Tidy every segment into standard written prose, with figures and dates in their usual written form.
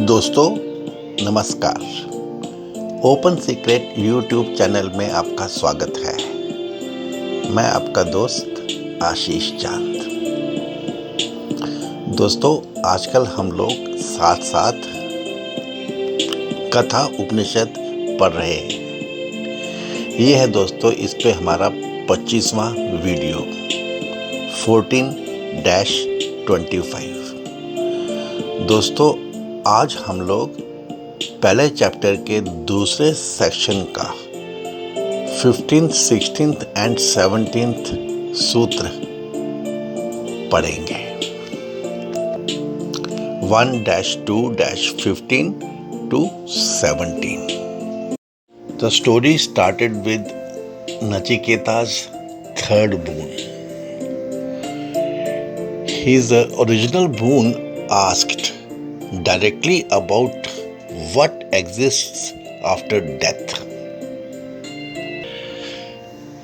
दोस्तों नमस्कार। Open secret YouTube channel में आपका स्वागत है। मैं आपका दोस्त आशीष चांद। दोस्तों दोस्तों हम लोग साथ साथ कथा उपनिषद पढ़ रहे हैं। ये है दोस्तों इस पे हमारा 25वां वीडियो 14-25। दोस्तों आज हम लोग पहले चैप्टर के दूसरे सेक्शन का 15th, 16th एंड 17th सूत्र पढ़ेंगे। 1-2-15 to 17. The story started with Nachiketa's third boon. His original boon asked directly about what exists after death.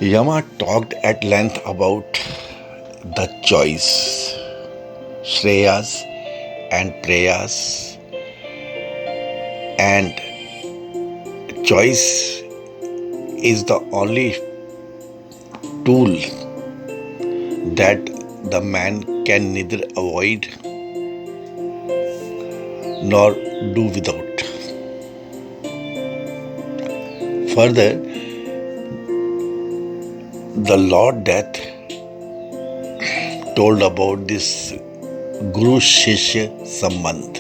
Yama talked at length about the choice, Shreyas and Preyas, and choice is the only tool that the man can neither avoid nor do without. Further, the Lord Death told about this गुरु शिष्य संबंध।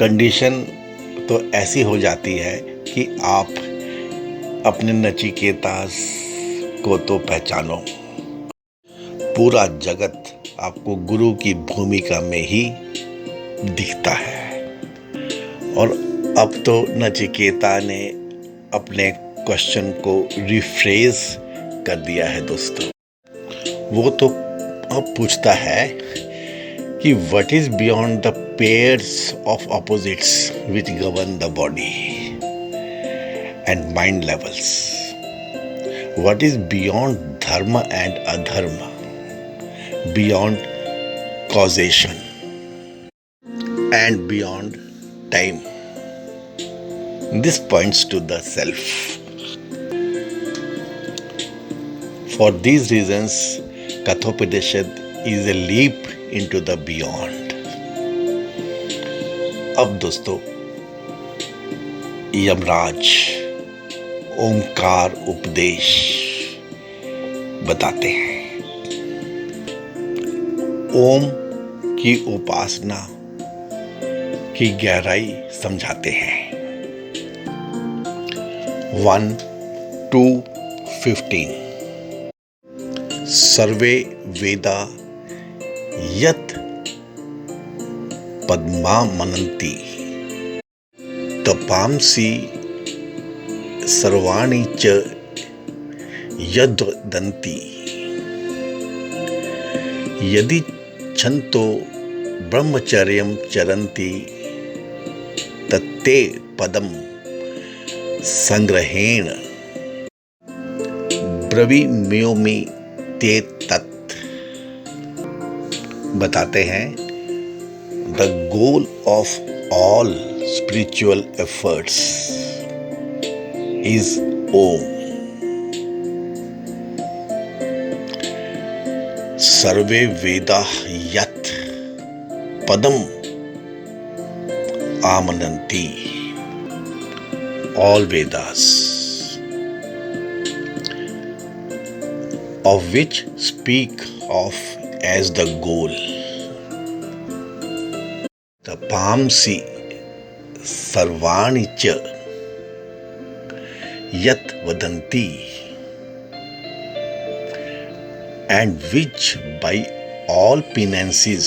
Condition तो ऐसी हो जाती है कि आप अपने नचिकेता को तो पहचानो। पूरा जगत आपको गुरु की भूमिका में ही दिखता है। और अब तो नचिकेता ने अपने क्वेश्चन को रिफ्रेज कर दिया है दोस्तों। वो तो अब पूछता है कि what is beyond the pairs of opposites which govern the body and mind levels. What is beyond धर्म एंड अधर्म, beyond causation and beyond time. This points to the self. For these reasons, Kathopadeshad is a leap into the beyond. अब दोस्तों यमराज ओमकार उपदेश बताते हैं। ओम की उपासना की गहराई समझाते हैं। 1-15 सर्वे वेदा यत् पद्मा मनन्ति तपांसि सर्वाणि च यद्वदन्ति यदि छन्तो ब्रह्मचर्यं चरन्ति तत्ते पदम संग्रहेण ब्रवीम्योमि ते तत्। बताते हैं the goal of all spiritual efforts is Om. सर्वे वेदा यत् पदम आमनन्ति, all Vedas, of which speak of as the goal. Tapamsi sarvani cha yat vadanti, and which by all penances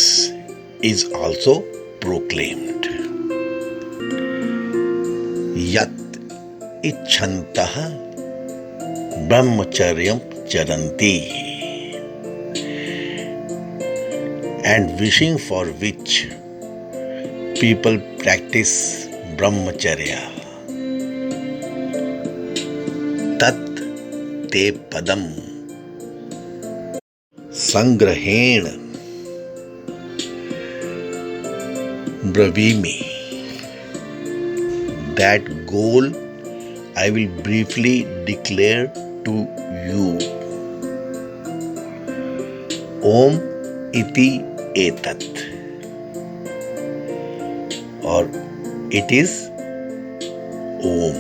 is also proclaimed. यत् इच्छन्तः ब्रह्मचर्यं चरन्ति, and wishing for which people practice brahmacharya, tat te padam संग्रहेण Bravimi. That goal I will briefly declare to you. Om iti etat. Or it is Om.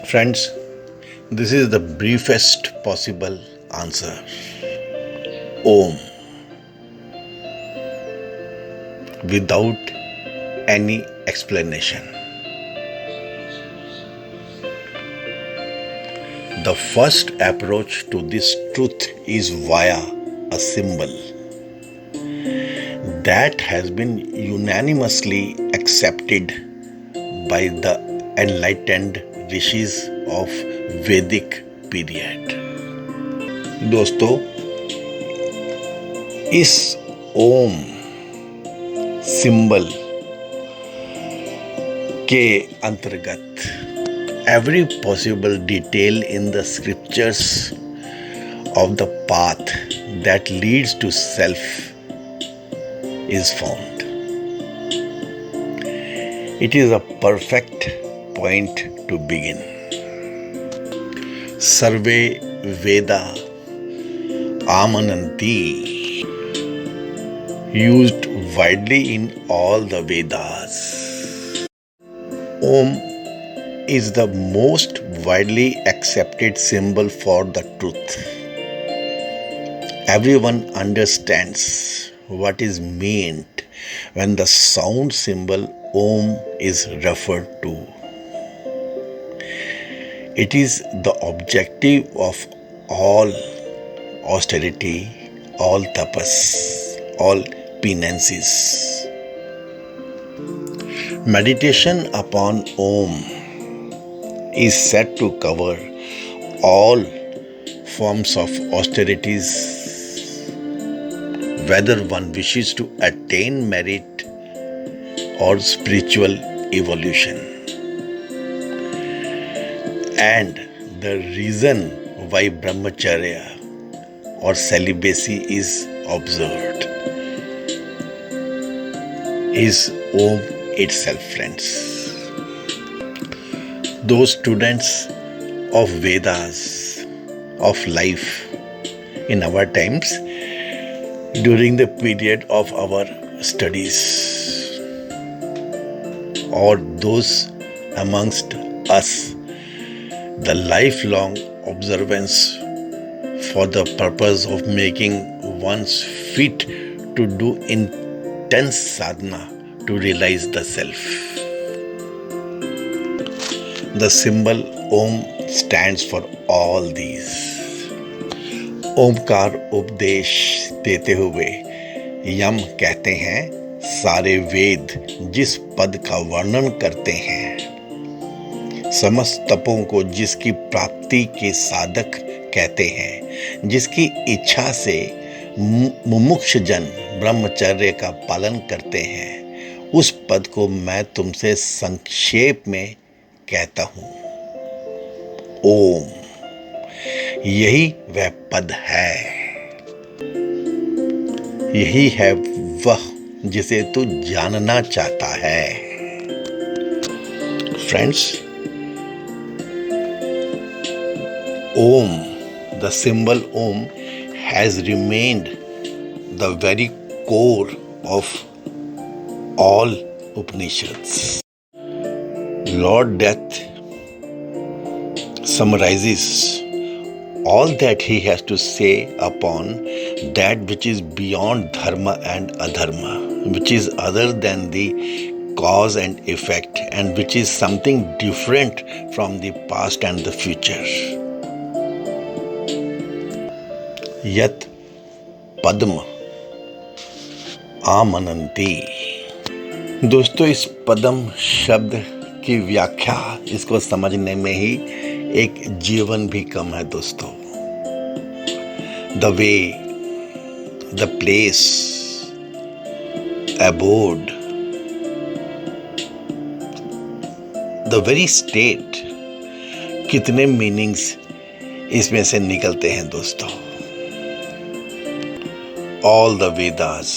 Friends, this is the briefest possible answer. Om. Without any explanation. The first approach to this truth is via a symbol that has been unanimously accepted by the enlightened rishis of Vedic period. दोस्तों, इस ओम symbol के अंतर्गत every possible detail in the scriptures of the path that leads to self is found. It is a perfect point to begin. Sarve Veda Amananti, used widely in all the Vedas. Om is the most widely accepted symbol for the truth. Everyone understands what is meant when the sound symbol Om is referred to. It is the objective of all austerity, all tapas, all penances. Meditation upon Om is said to cover all forms of austerities, whether one wishes to attain merit or spiritual evolution. And the reason why brahmacharya or celibacy is observed is Om itself, friends. Those students of Vedas, of life in our times, during the period of our studies, or those amongst us, the lifelong observance for the purpose of making one's fit to do intense sadhana to realize the self. The symbol Om stands for all these. Omkar उपदेश देते हुए यम कहते हैं, सारे वेद जिस पद का वर्णन करते हैं, समस्त तपों को जिसकी प्राप्ति के साधक कहते हैं, जिसकी इच्छा से मुमुक्ष जन ब्रह्मचर्य का पालन करते हैं, उस पद को मैं तुमसे संक्षेप में कहता हूं, ओम। यही वह पद है, यही है वह जिसे तू जानना चाहता है। Friends, Om, the symbol Om has remained the very core of all Upanishads. Lord Death summarizes all that he has to say upon that which is beyond dharma and adharma, which is other than the cause and effect, and which is something different from the past and the future. Yat Padma आमनंती। दोस्तों, इस पदम शब्द की व्याख्या, इसको समझने में ही एक जीवन भी कम है दोस्तों। The way, the place, abode, the very state, कितने मीनिंग्स इसमें से निकलते हैं दोस्तों। All the Vedas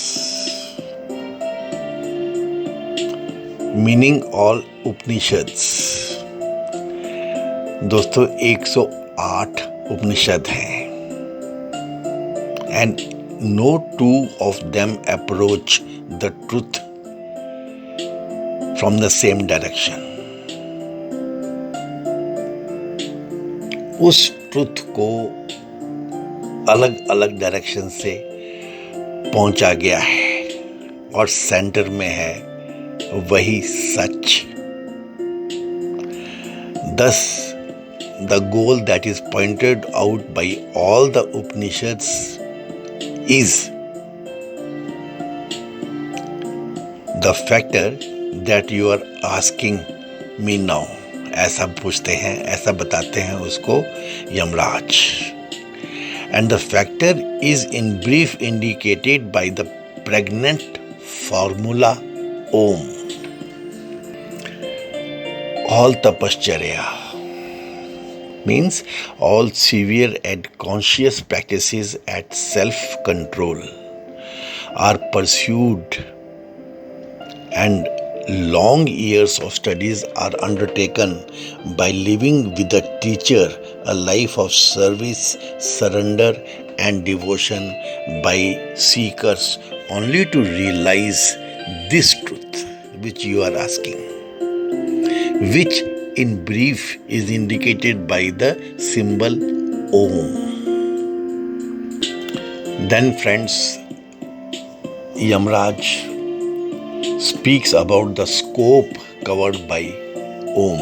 meaning all Upanishads. दोस्तों 108 उपनिषद हैं and no two of them approach the truth from the same direction. उस ट्रूथ को अलग अलग डायरेक्शन से पहुंचा गया है और सेंटर में है वही सच। Thus, the goal that is pointed out by all the Upanishads is the factor that you are asking me now. ऐसा पूछते हैं, ऐसा बताते हैं उसको Yamraj. And the factor is in brief indicated by the pregnant formula Om. All tapascharya means all severe and conscious practices at self-control are pursued and long years of studies are undertaken by living with a teacher a life of service, surrender and devotion by seekers only to realize this truth which you are asking, which in brief is indicated by the symbol Om. Then friends, Yamraj speaks about the scope covered by Om.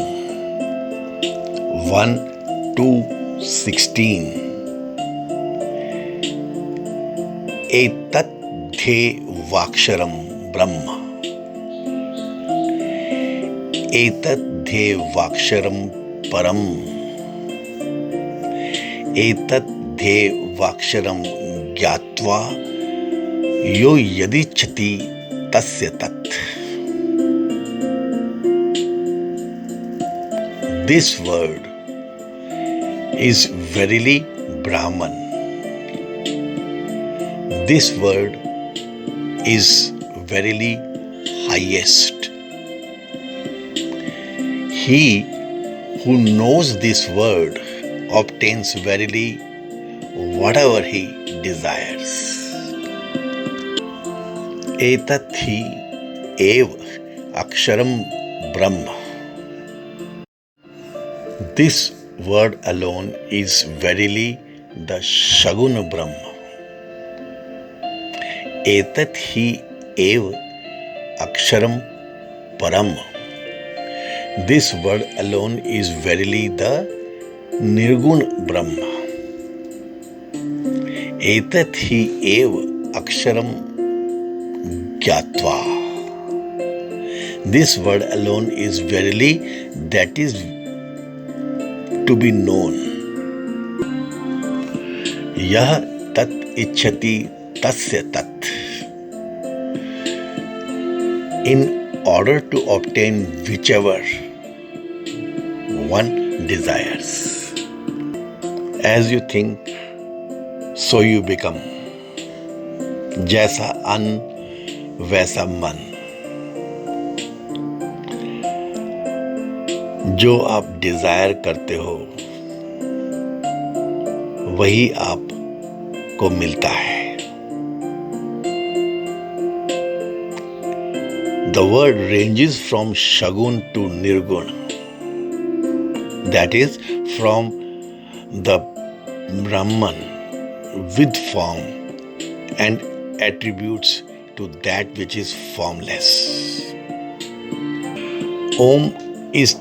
1 to 16. Etat the vaksharam brahma. एतत् ध्येवाक्षरं परम्। एतत् ध्येवाक्षरं ज्ञात्वा यो यदिच्छति तस्य तत्। This word is verily Brahman. This word is verily highest. He who knows this word obtains verily whatever he desires. Etat hi ev aksharam brahma. This word alone is verily the Shaguna Brahma. Etat hi ev aksharam param. This word alone is verily the Nirgun Brahma. Etat hi ev aksharam gyatva. This word alone is verily that is to be known. Yah tat ichhati tasya tat. In order to obtain whichever one desires. As you think, so you become. जैसा अन्न वैसा मन। जो आप Dzire करते हो वही आपको मिलता है। The word ranges from Shagun to Nirgun. That is, from the Brahman with form and attributes to that which is formless. Om is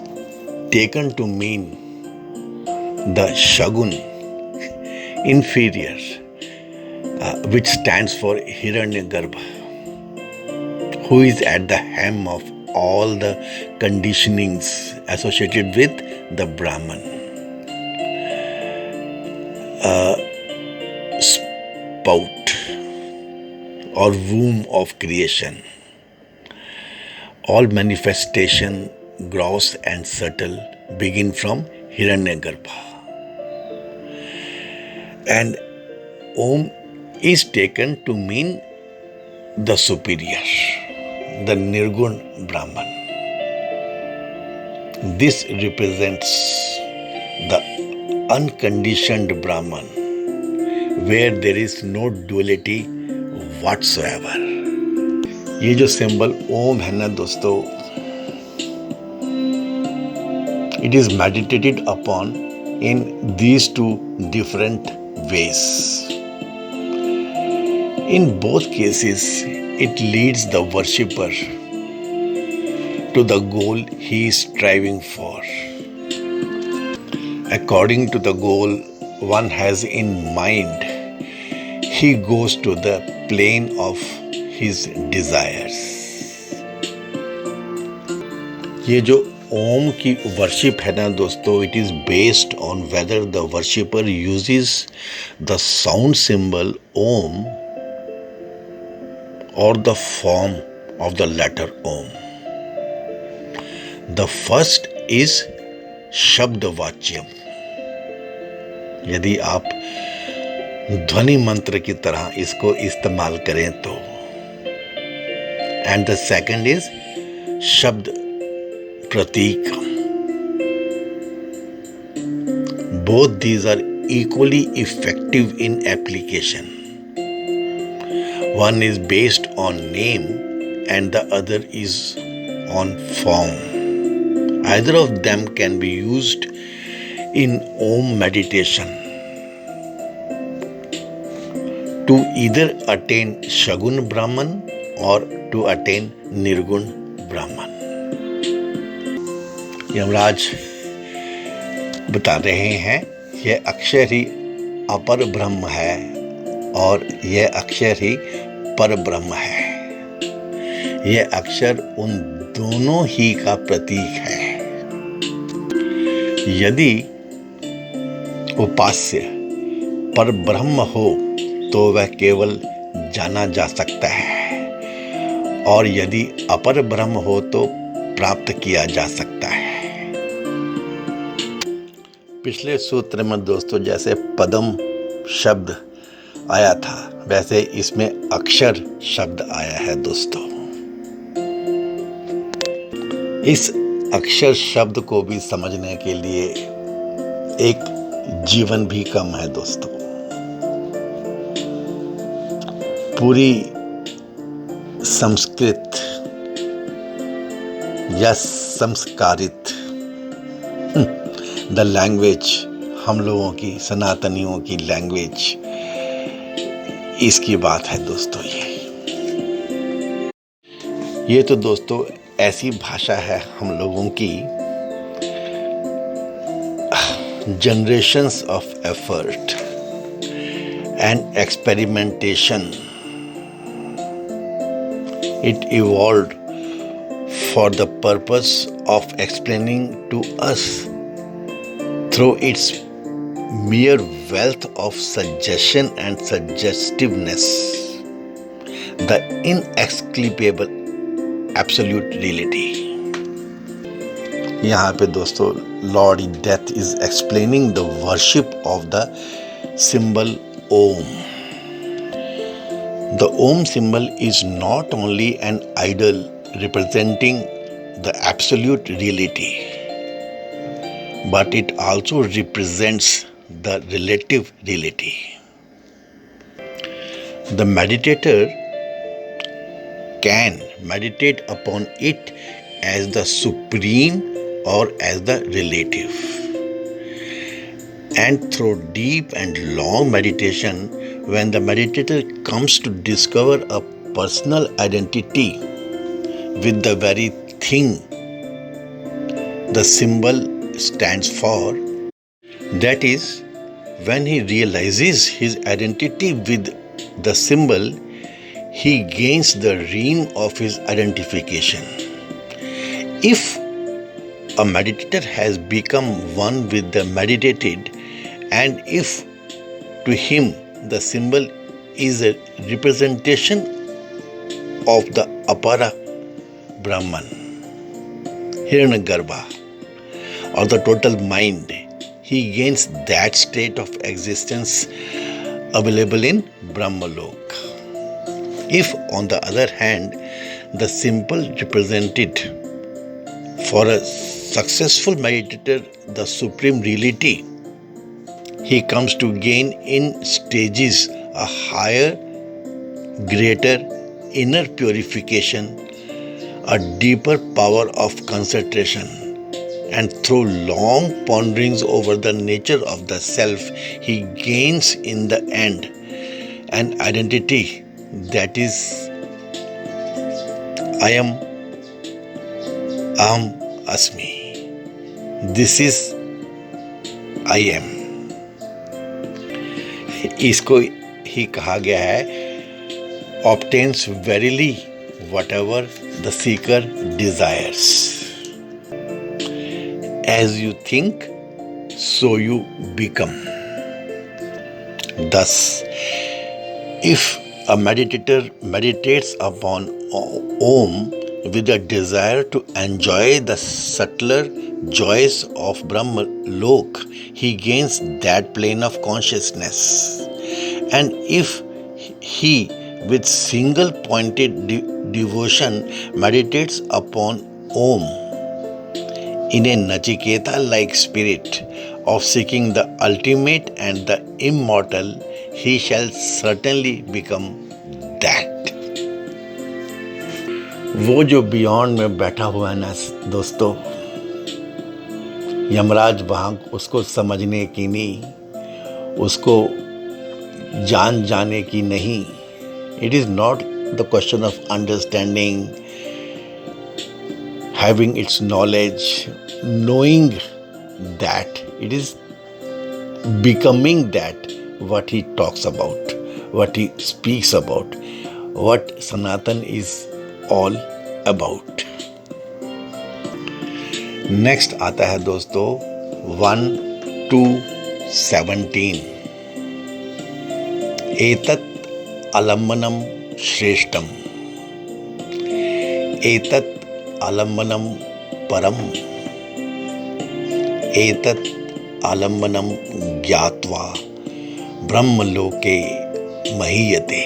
taken to mean the Shagun inferior, which stands for Hiranyagarbha, who is at the helm of all the conditionings associated with the Brahman. Spout or womb of creation. All manifestation, gross and subtle, begin from Hiranyagarbha. And Om is taken to mean the superior, the Nirgun Brahman. This represents the unconditioned Brahman, where there is no duality whatsoever. ये जो symbol ओम है ना दोस्तों, it is meditated upon in these two different ways. In both cases, it leads the worshipper to the goal he is striving for. According to the goal one has in mind, he goes to the plane of his desires. ये जो ओम की worship है ना दोस्तों, it is based on whether the worshipper uses the sound symbol Om or the form of the letter Om. The first is शब्द वाच्यम, यदि आप ध्वनि मंत्र की तरह इसको इस्तेमाल करें तो, एंड द सेकंड इज शब्द प्रतीक. Both these are equally effective in application. One is based on name and the other is on form. Either of them can be used in Om meditation to either attain Shagun Brahman or to attain Nirgun Brahman. Yamraj बता रहे हैं यह अक्षर ही अपर ब्रह्म है और यह अक्षर ही पर ब्रह्म है. यह अक्षर उन दोनों ही का प्रतीक है. यदि उपास्य पर ब्रह्म हो तो वह केवल जाना जा सकता है और यदि अपर ब्रह्म हो तो प्राप्त किया जा सकता है. पिछले सूत्र में दोस्तों जैसे पदम शब्द आया था वैसे इसमें अक्षर शब्द आया है दोस्तों. इस अक्षर शब्द को भी समझने के लिए एक जीवन भी कम है दोस्तों. पूरी संस्कृत या संस्कारित द लैंग्वेज, हम लोगों की सनातनियों की लैंग्वेज, इसकी बात है दोस्तों. ये तो दोस्तों ऐसी भाषा है हम लोगों की, generations of effort and experimentation. It evolved for the purpose of explaining to us through its mere wealth of suggestion and suggestiveness the inexplicable absolute reality. यहाँ पे दोस्तों Lord Death is explaining the worship of the symbol Om. The Om symbol is not only an idol representing the absolute reality, but it also represents the relative reality. The meditator can meditate upon it as the supreme or as the relative. And through deep and long meditation, when the meditator comes to discover a personal identity with the very thing the symbol stands for, that is, when he realizes his identity with the symbol, he gains the realm of his identification. If a meditator has become one with the meditated, and if to him the symbol is a representation of the Apara Brahman, Hiranyagarbha, or the total mind, he gains that state of existence available in Brahmalok. If, on the other hand, the symbol represented for a successful meditator the supreme reality he comes to gain in stages a higher, greater inner purification, a deeper power of concentration, and through long ponderings over the nature of the self, he gains in the end an identity that is I am, Aham Asmi. This is I am. इसको ही कहा गया है obtains verily whatever the seeker desires. As you think, so you become. Thus, if a meditator meditates upon Om with a desire to enjoy the subtler joys of Brahma Lok, he gains that plane of consciousness. And if he with single pointed devotion meditates upon Om in a Nachiketa like spirit of seeking the ultimate and the immortal, he shall certainly become that. वो जो beyond में बैठा हुआ है ना दोस्तों, यमराज वहाँ उसको समझने की नहीं, उसको जान जाने की नहीं. It is not the question of understanding, having its knowledge, knowing that. It is becoming that what he talks about, what he speaks about, what Sanatan is all about. Next आता है दोस्तों 1-17. एतत् अलम्बनम श्रेष्ठम, एतत् अलम्बनम परम, एतत् अलम्बनम ज्ञात्वा ब्रह्मलोके महीयते.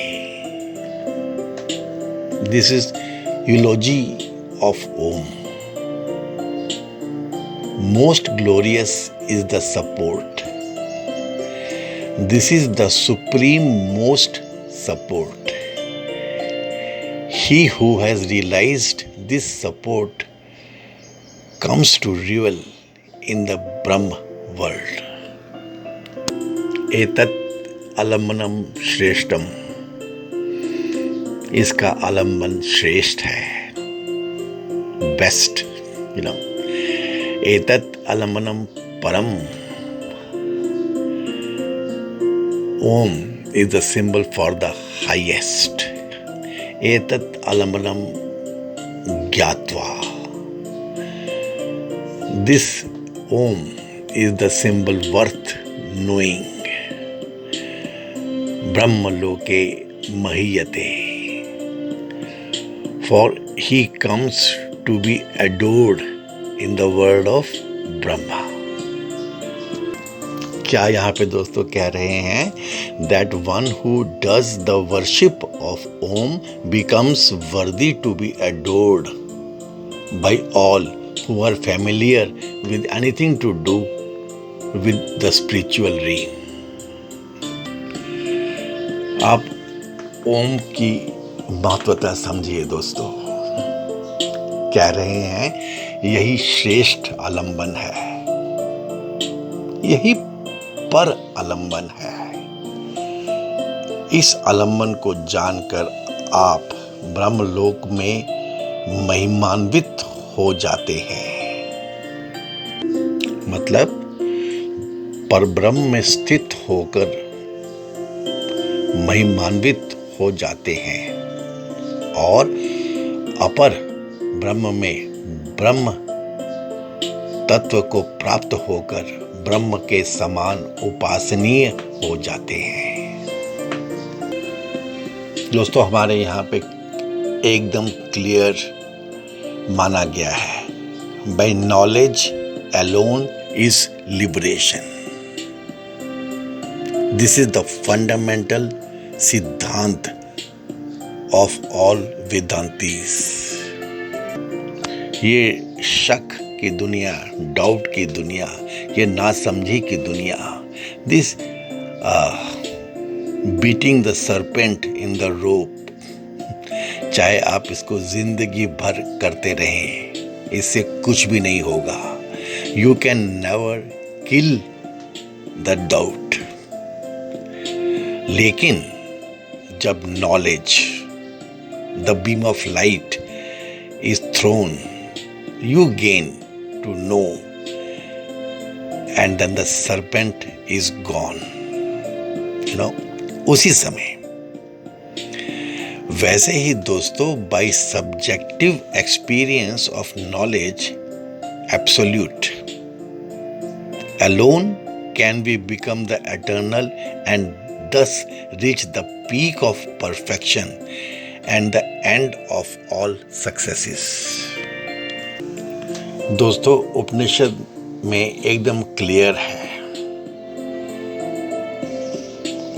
This is eulogy of Om. Most glorious is the support. This is the supreme most support. He who has realized this support comes to revel in the Brahma world. एतत् अलम्बनम श्रेष्ठम, इसका आलम्बन श्रेष्ठ है, बेस्ट, एतत् अलम्बनम परम. Om is the symbol for the highest. Etat alambanam gyatva. This Om is the symbol worth knowing. Brahmaloke mahiyate. For he comes to be adored in the world of Brahma. क्या यहाँ पे दोस्तों कह रहे हैं that one who does the worship of Om becomes worthy to be adored by all who are familiar with anything to do with the spiritual realm. आप ओम की महत्वता समझिए दोस्तों. कह रहे हैं यही श्रेष्ठ आलंबन है, यही पर आलंबन है. इस आलंबन को जानकर आप ब्रह्मलोक में महिमान्वित हो जाते हैं. मतलब परब्रह्म में स्थित होकर महिमान्वित हो जाते हैं और अपर ब्रह्म में ब्रह्म तत्व को प्राप्त होकर ब्रह्म के समान उपासनीय हो जाते हैं. दोस्तों हमारे यहाँ पे एकदम क्लियर माना गया है, by knowledge alone is liberation. This is the fundamental सिद्धांत ऑफ ऑल वेदांतीस. ये शक की दुनिया, डाउट की दुनिया, ये नासमझी की दुनिया, this beating the serpent in the rope, चाहे आप इसको जिंदगी भर करते रहें, इससे कुछ भी नहीं होगा. You can never kill the doubt. लेकिन जब knowledge, the beam of light is thrown, you gain to know, and then the serpent is gone. उसी समय. वैसे ही दोस्तों, by subjective experience of knowledge, absolute alone can we become the eternal and thus reach the peak of perfection and the end of all successes. दोस्तों, उपनिषद में एकदम clear है,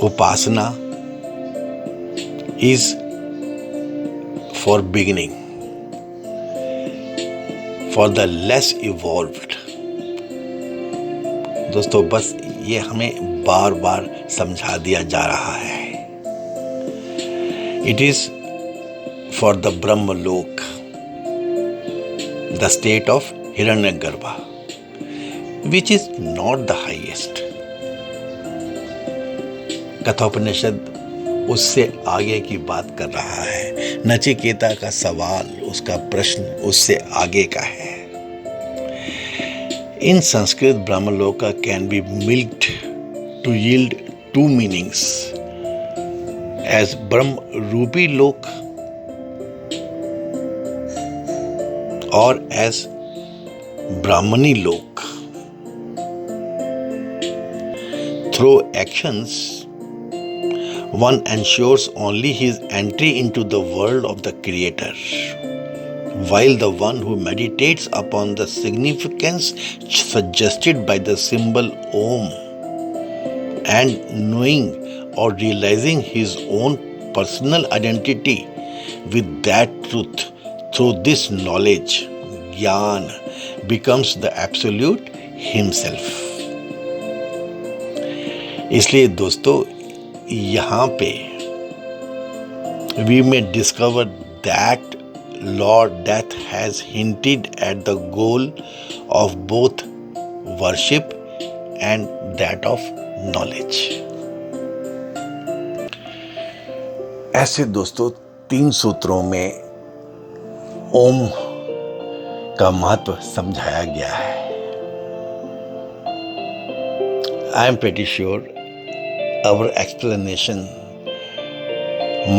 उपासना is for beginning, for the less evolved. दोस्तों, बस ये हमें बार बार समझा दिया जा रहा है. It is for the Brahmalok, the state of Hiranyagarbha, which is not the highest. Kathopanishad उससे आगे की बात कर रहा है. नचिकेता का सवाल, उसका प्रश्न उससे आगे का है. In Sanskrit, Brahmaloka can be milked to yield two meanings, as Brahm Rupi Lok or as Brahmani Lok. Through actions, one ensures only his entry into the world of the Creator, while the one who meditates upon the significance suggested by the symbol Om and knowing or realizing his own personal identity with that truth, through this knowledge, Gyan becomes the absolute himself. इसलिए दोस्तों, यहाँ पे we may discover that Lord Death has hinted at the goal of both worship and that of knowledge. ऐसे दोस्तों 3 सूत्रों में ओम का महत्व समझाया गया है. I am pretty sure our explanation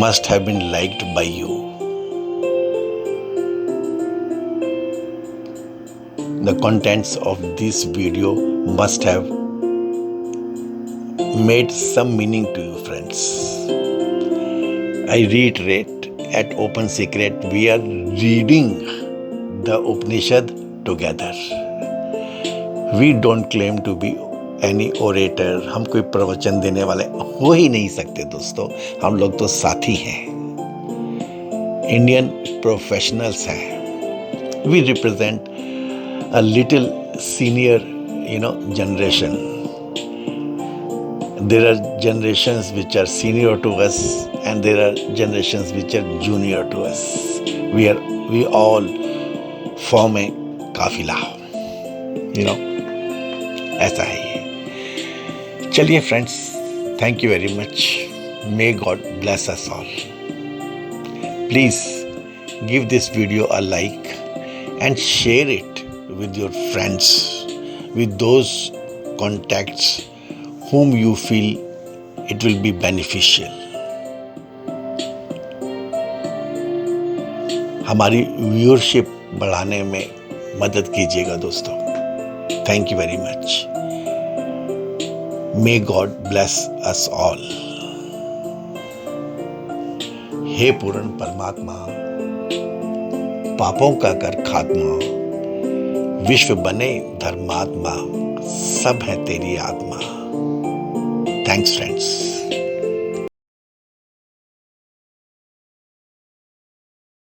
must have been liked by you. The contents of this video must have made some meaning to you, friends. I reiterate, at Open Secret, we are reading the Upanishad together. We don't claim to be any orator. हम कोई प्रवचन देने वाले हो ही नहीं सकते दोस्तों. हम लोग तो साथी हैं, इंडियन प्रोफेशनल्स हैं. We represent a little senior, generation. There are generations which are senior to us, and there are generations which are junior to us. We all form a काफिला, ऐसा है ये. चलिए friends, thank you very much. May God bless us all. Please give this video a like and share it with your friends, with those contacts whom you feel it will be beneficial. हमारी viewership बढ़ाने में मदद कीजिएगा दोस्तों. Thank you very much. May God bless us all. हे पूर्ण परमात्मा, पापों का कर खात्मा, विश्व बने धर्मात्मा, सब है तेरी आत्मा. Thanks friends.